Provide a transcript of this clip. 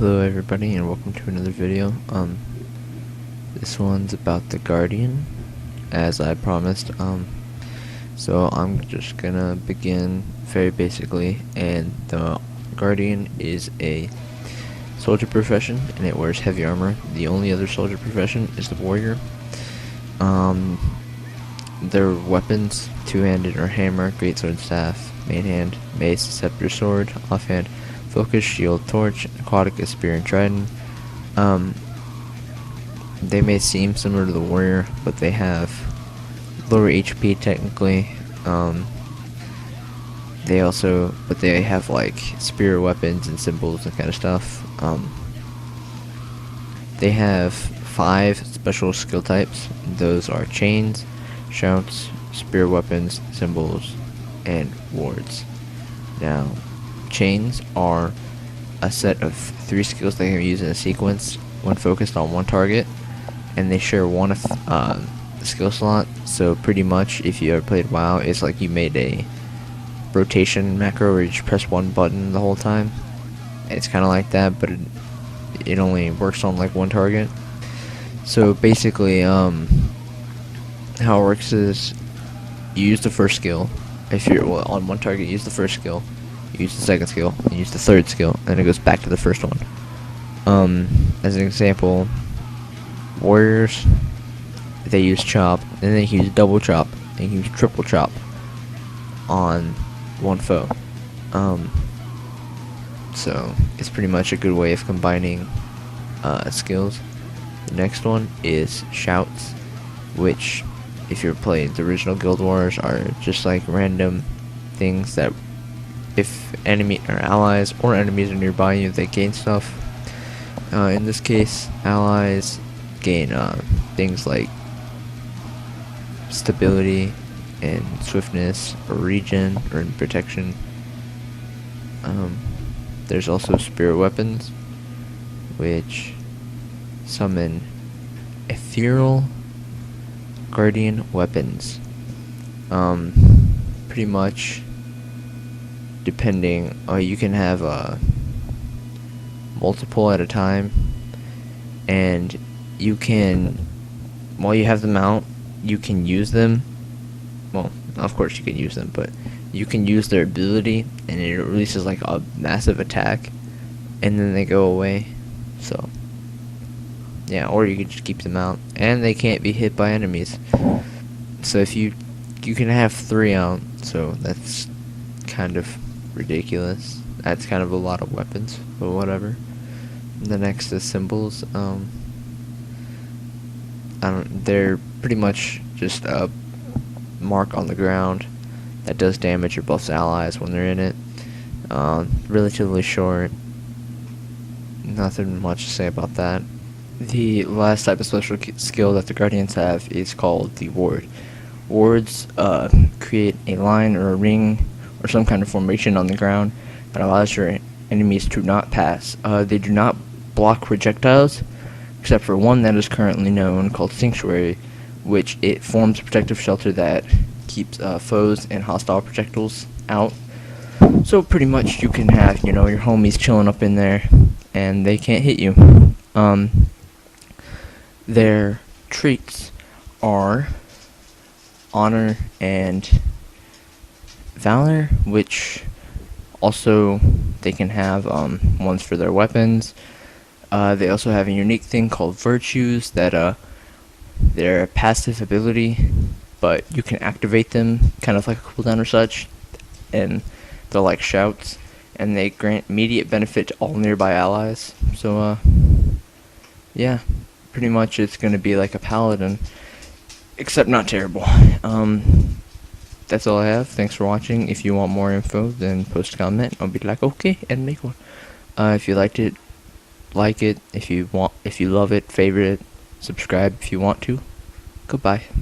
Hello everybody and welcome to another video. This one's about the Guardian, as I promised. So I'm just gonna begin very basically, and the Guardian is a soldier profession and it wears heavy armor. The only other soldier profession is the warrior. Their weapons: two-handed or hammer, greatsword, staff, main hand, mace, scepter, sword, offhand, focus, shield, torch, aquatic, a spear, and trident. They may seem similar to the warrior, but they have lower HP technically. They have like spear weapons and symbols and kind of stuff. They have 5 special skill types. Those are chains, shouts, spear weapons, symbols, and wards. Now, chains are a set of 3 skills they can use in a sequence when focused on one target, and they share one skill slot. So pretty much, if you ever played WoW, it's like you made a rotation macro where you just press one button the whole time. It's kind of like that, but it only works on like one target. So basically, how it works is you use the first skill. If you're on one target, use the first skill. Use the second skill, and use the third skill, and it goes back to the first one. As an example, warriors, they use chop, and they use double chop, and use triple chop on one foe. So it's pretty much a good way of combining skills. The next one is shouts, which, if you're playing the original Guild Wars, are just like random things that, if enemy or allies or enemies are nearby you, they gain stuff. In this case, allies gain things like stability and swiftness, or regen, or protection. There's also spirit weapons, which summon ethereal guardian weapons. Pretty much, depending, you can have multiple at a time, and you can, while you have them out, you can use them. Well, of course you can use them, but you can use their ability, and it releases like a massive attack, and then they go away. So yeah, or you can just keep them out, and they can't be hit by enemies. So if you can have 3 out, so that's kind of ridiculous. That's kind of a lot of weapons, but whatever. The next is symbols. They're pretty much just a mark on the ground that does damage or buffs allies when they're in it. Relatively short. Nothing much to say about that. The last type of special skill that the Guardians have is called the ward. Wards create a line or a ring or some kind of formation on the ground that allows your enemies to not pass. They do not block projectiles, except for one that is currently known, called Sanctuary, which it forms a protective shelter that keeps foes and hostile projectiles out. So pretty much you can have, your homies chilling up in there, and they can't hit you. Their traits are honor and valor, which also they can have ones for their weapons. They also have a unique thing called virtues that they're a passive ability, but you can activate them kind of like a cooldown or such, and they're like shouts, and they grant immediate benefit to all nearby allies. So yeah, pretty much it's gonna be like a paladin, except not terrible. That's all I have. Thanks for watching. If you want more info, then post a comment. I'll be like, okay, and make one. If you liked it, like it. If you love it, favorite it. Subscribe if you want to. Goodbye.